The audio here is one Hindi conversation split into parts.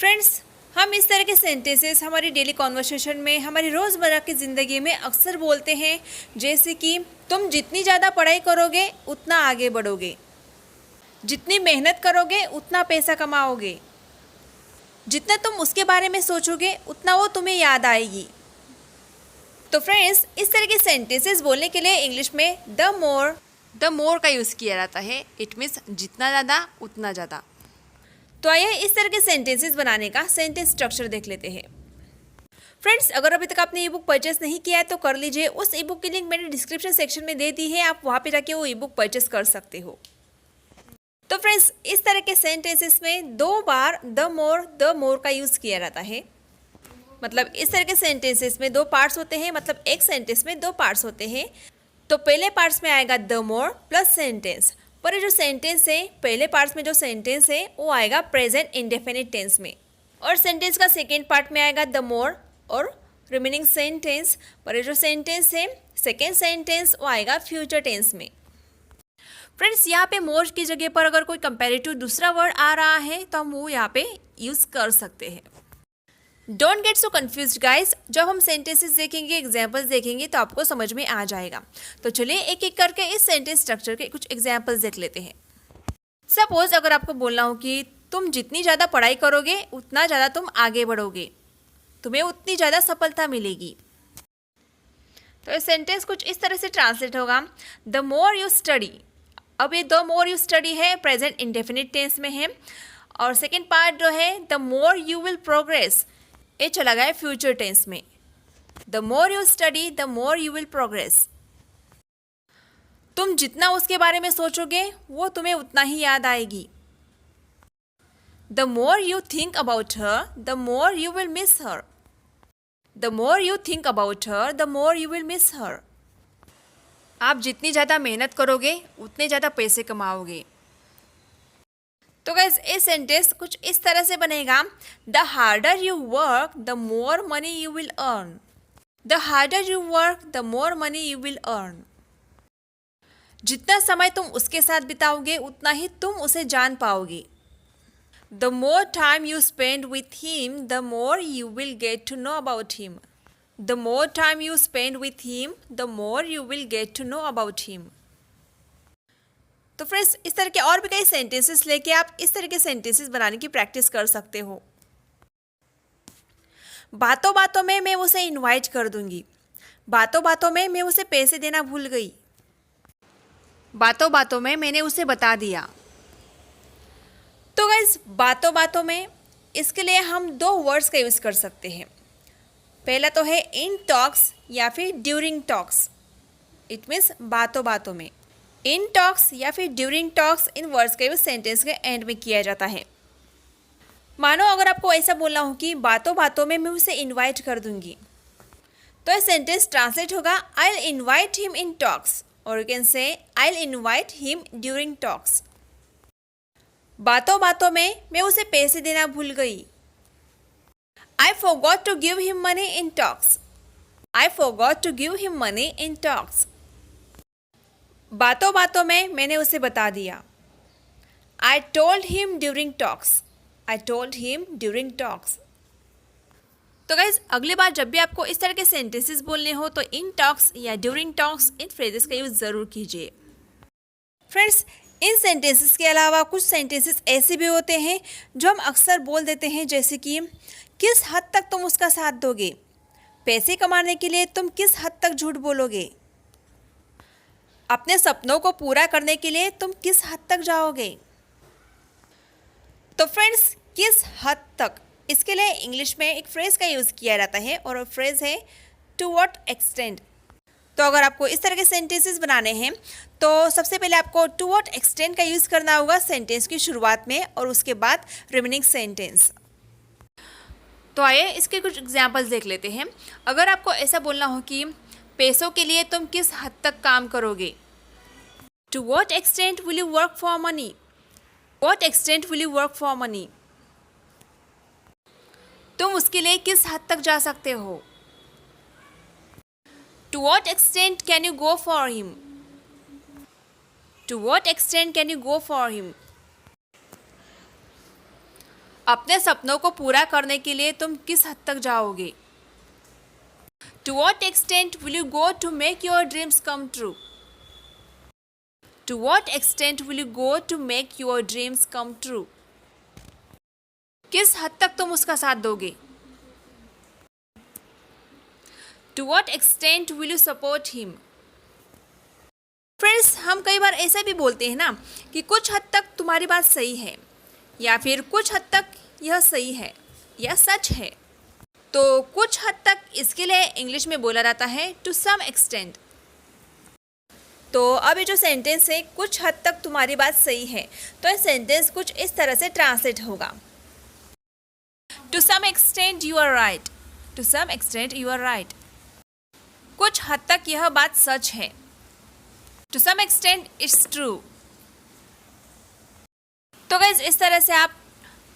फ्रेंड्स, हम इस तरह के सेंटेंसेस हमारी डेली कॉन्वर्सेशन में, हमारी रोज़मर्रा की ज़िंदगी में अक्सर बोलते हैं, जैसे कि तुम जितनी ज़्यादा पढ़ाई करोगे उतना आगे बढ़ोगे, जितनी मेहनत करोगे उतना पैसा कमाओगे, जितना तुम उसके बारे में सोचोगे उतना वो तुम्हें याद आएगी। तो फ्रेंड्स, इस तरह के सेंटेंसेस बोलने के लिए इंग्लिश में द मोर का यूज़ किया जाता है। इट मीन्स जितना ज़्यादा उतना ज़्यादा। तो आइए इस तरह के सेंटेंसेस बनाने का सेंटेंस स्ट्रक्चर देख लेते हैं। फ्रेंड्स, अगर अभी तक आपने ई बुक परचेस नहीं किया है तो कर लीजिए। उस ई बुक की लिंक मैंने डिस्क्रिप्शन सेक्शन में दे दी है, आप वहाँ पे जाके वो ई बुक परचेस कर सकते हो। तो फ्रेंड्स, इस तरह के सेंटेंसेस में 2 बार द मोर का यूज़ किया जाता है। मतलब इस तरह के सेंटेंसेस में 2 पार्ट्स होते हैं, मतलब एक सेंटेंस में 2 पार्ट्स होते हैं। तो पहले पार्ट्स में आएगा द मोर प्लस सेंटेंस, पर ये जो सेंटेंस है, पहले पार्ट्स में जो सेंटेंस है वो आएगा प्रेजेंट इंडेफिनिट टेंस में, और सेंटेंस का सेकेंड पार्ट में आएगा द मोर और रिमेनिंग सेंटेंस, पर ये जो सेंटेंस है, सेकेंड सेंटेंस वो आएगा फ्यूचर टेंस में। फ्रेंड्स, यहाँ पे मोर की जगह पर अगर कोई कंपैरेटिव दूसरा वर्ड आ रहा है तो हम वो यहाँ पे यूज़ कर सकते हैं। Don't get so confuse guys, जब हम सेंटेंसेस देखेंगे, एग्जाम्पल्स देखेंगे तो आपको समझ में आ जाएगा। तो चलिए एक एक करके इस सेंटेंस स्ट्रक्चर के कुछ एग्जाम्पल्स देख लेते हैं। सपोज अगर आपको बोलना हो कि तुम जितनी ज़्यादा पढ़ाई करोगे उतना ज़्यादा तुम आगे बढ़ोगे, तुम्हें उतनी ज़्यादा सफलता मिलेगी। तो ये सेंटेंस कुछ इस तरह से ट्रांसलेट होगा, द मोर यू स्टडी। अब ये द मोर यू स्टडी है, प्रेजेंट इंडेफिनिट टेंस में है, और सेकेंड पार्ट जो है the more you will progress, ये चला गया फ्यूचर टेंस में। The more you study the more you will progress. तुम जितना उसके बारे में सोचोगे वो तुम्हें उतना ही याद आएगी। The more you think about her the more you will miss her. The more you think about her the more you will miss her. आप जितनी ज़्यादा मेहनत करोगे उतने ज़्यादा पैसे कमाओगे। तो गाइस, ये सेंटेंस कुछ इस तरह से बनेगा, the harder you work the more money you will earn. The harder you work the more money you will earn. जितना समय तुम उसके साथ बिताओगे उतना ही तुम उसे जान पाओगे। The more time you spend with him the more you will get to know about him. The more time you spend with him the more you will get to know about him. तो फ्रेंड्स, इस तरह के और भी कई सेंटेंसेस लेके आप इस तरह के सेंटेंसेस बनाने की प्रैक्टिस कर सकते हो। बातों बातों में मैं उसे इनवाइट कर दूंगी। बातों बातों में मैं उसे पैसे देना भूल गई। बातों बातों में मैंने उसे बता दिया। तो गाइस, बातों बातों में इसके लिए हम 2 वर्ड्स का यूज़ कर सकते हैं। पहला तो है इन टॉक्स या फिर ड्यूरिंग टॉक्स। इट मीन्स बातों बातों में। इन टॉक्स या फिर ड्यूरिंग टॉक्स, इन वर्ड्स का यूज सेंटेंस के एंड में किया जाता है। मानो अगर आपको ऐसा बोलना हो कि बातों बातों में मैं उसे इनवाइट कर दूंगी, तो ये सेंटेंस ट्रांसलेट होगा I will invite him in talks, और you can say I will invite him during talks. बातों बातों में मैं उसे पैसे देना भूल गई। I forgot to give him money in talks. I forgot to give him money in talks. बातों बातों में मैंने उसे बता दिया। I told him during talks. I told him during talks. तो गाइज, अगली बार जब भी आपको इस तरह के सेंटेंसेस बोलने हो तो इन टॉक्स या ड्यूरिंग टॉक्स, इन फ्रेजेस का यूज ज़रूर कीजिए। फ्रेंड्स, इन सेंटेंसेस के अलावा कुछ सेंटेंसेस ऐसे भी होते हैं जो हम अक्सर बोल देते हैं, जैसे कि किस हद तक तुम उसका साथ दोगे। पैसे कमाने के लिए तुम किस हद तक झूठ बोलोगे। अपने सपनों को पूरा करने के लिए तुम किस हद तक जाओगे। तो फ्रेंड्स, किस हद तक, इसके लिए इंग्लिश में एक फ्रेज का यूज़ किया जाता है, और वो फ्रेज है टू व्हाट एक्सटेंट। तो अगर आपको इस तरह के सेंटेंसेस बनाने हैं तो सबसे पहले आपको टू व्हाट एक्सटेंट का यूज़ करना होगा सेंटेंस की शुरुआत में, और उसके बाद रिमेनिंग सेंटेंस। तो आइए इसके कुछ एग्जाम्पल्स देख लेते हैं। अगर आपको ऐसा बोलना हो कि पैसों के लिए तुम किस हद तक काम करोगे। To what extent will you work for money. What extent will you work for money. तुम उसके लिए किस हद तक जा सकते हो। To what extent can you go for him. To what extent can you go for him. अपने सपनों को पूरा करने के लिए तुम किस हद तक जाओगे? To what extent will you go to make your dreams come true? To what extent will you go to make your dreams come true? किस हद तक तुम उसका साथ दोगे? To what extent will you support him? Friends, हम कई बार ऐसे भी बोलते हैं ना कि कुछ हद तक तुम्हारी बात सही है या फिर कुछ हद तक यह सही है या सच है। तो कुछ हद तक इसके लिए इंग्लिश में बोला जाता है टू सम एक्सटेंट। तो अब ये जो सेंटेंस है कुछ हद तक तुम्हारी बात सही है, तो ये सेंटेंस कुछ इस तरह से ट्रांसलेट होगा, to some extent you are right. To some extent you are right. कुछ हद तक यह बात सच है। To some extent it's true. तो गाइस, इस तरह से आप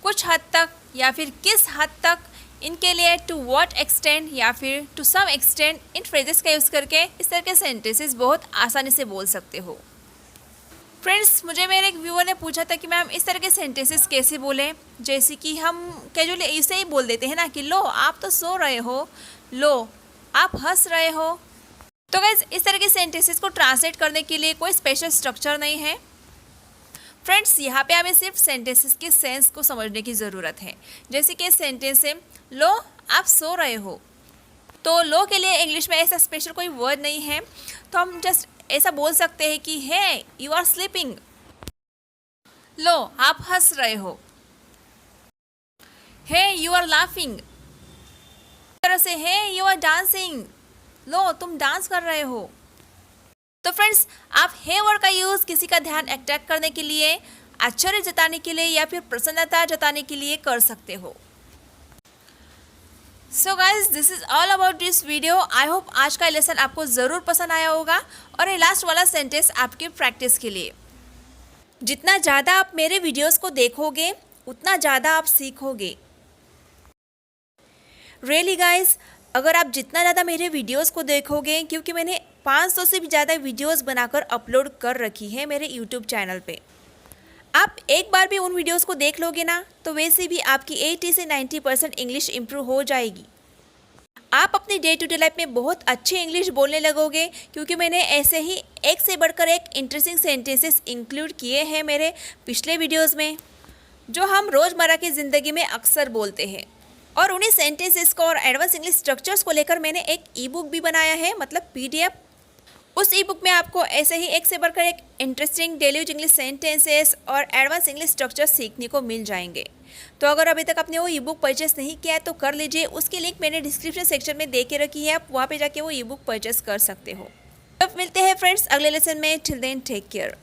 कुछ हद तक या फिर किस हद तक, इनके लिए टू व्हाट एक्सटेंट या फिर टू सम एक्सटेंट, इन फ्रेजेस का यूज़ करके इस तरह के सेंटेंसेस बहुत आसानी से बोल सकते हो। फ्रेंड्स, मुझे मेरे एक व्यूअर ने पूछा था कि मैम इस तरह के सेंटेंसेस कैसे बोलें, जैसे कि हम कैजुअली इसे ही बोल देते हैं ना कि लो आप तो सो रहे हो, लो आप हंस रहे हो। तो गाइस, इस तरह के सेंटेंसेस को ट्रांसलेट करने के लिए कोई स्पेशल स्ट्रक्चर नहीं है। फ्रेंड्स, यहाँ पे हमें सिर्फ सेंटेंसेस के सेंस को समझने की ज़रूरत है। जैसे कि सेंटेंस है लो आप सो रहे हो, तो लो के लिए इंग्लिश में ऐसा स्पेशल कोई वर्ड नहीं है, तो हम जस्ट ऐसा बोल सकते हैं कि हे यू आर स्लीपिंग। लो आप हंस रहे हो। हे यू आर लाफिंग। तरह से हे यू आर डांसिंग। लो तुम डांस कर रहे हो। तो फ्रेंड्स, आप हे वर्ड का यूज़ किसी का ध्यान अट्रैक्ट करने के लिए, आश्चर्य जताने के लिए या फिर प्रसन्नता जताने के लिए कर सकते हो। So guys, this is all about this video. I hope आज का लेसन आपको ज़रूर पसंद आया होगा और ये लास्ट वाला सेंटेंस आपकी प्रैक्टिस के लिए। जितना ज़्यादा आप मेरे वीडियोस को देखोगे उतना ज़्यादा आप सीखोगे। रियली गाइज, अगर आप जितना ज़्यादा मेरे वीडियोस को देखोगे, क्योंकि मैंने 500 से भी ज़्यादा वीडियोस बनाकर अपलोड कर रखी है मेरे यूट्यूब चैनल पे, आप एक बार भी उन वीडियोस को देख लोगे ना, तो वैसे भी आपकी 80 से 90% इंग्लिश इम्प्रूव हो जाएगी। आप अपनी डे टू डे लाइफ में बहुत अच्छे इंग्लिश बोलने लगोगे, क्योंकि मैंने ऐसे ही एक से बढ़कर एक इंटरेस्टिंग सेंटेंसेस इंक्लूड किए हैं मेरे पिछले वीडियोस में, जो हम रोज़मर्रा की ज़िंदगी में अक्सर बोलते हैं। और उन्हीं सेंटेंसेस को और एडवांस इंग्लिश स्ट्रक्चर्स को लेकर मैंने एक ई बुक भी बनाया है, मतलब PDF। उस ई बुक में आपको ऐसे ही एक से बढ़कर एक interesting daily use English sentences और एडवांस इंग्लिश स्ट्रक्चर्स सीखने को मिल जाएंगे। तो अगर अभी तक आपने वो ई बुक परचेस नहीं किया है तो कर लीजिए। उसकी लिंक मैंने डिस्क्रिप्शन सेक्शन में दे के रखी है, आप वहाँ पे जाके वो ई बुक परचेस कर सकते हो। अब मिलते हैं फ्रेंड्स अगले लेसन में। Till then take care.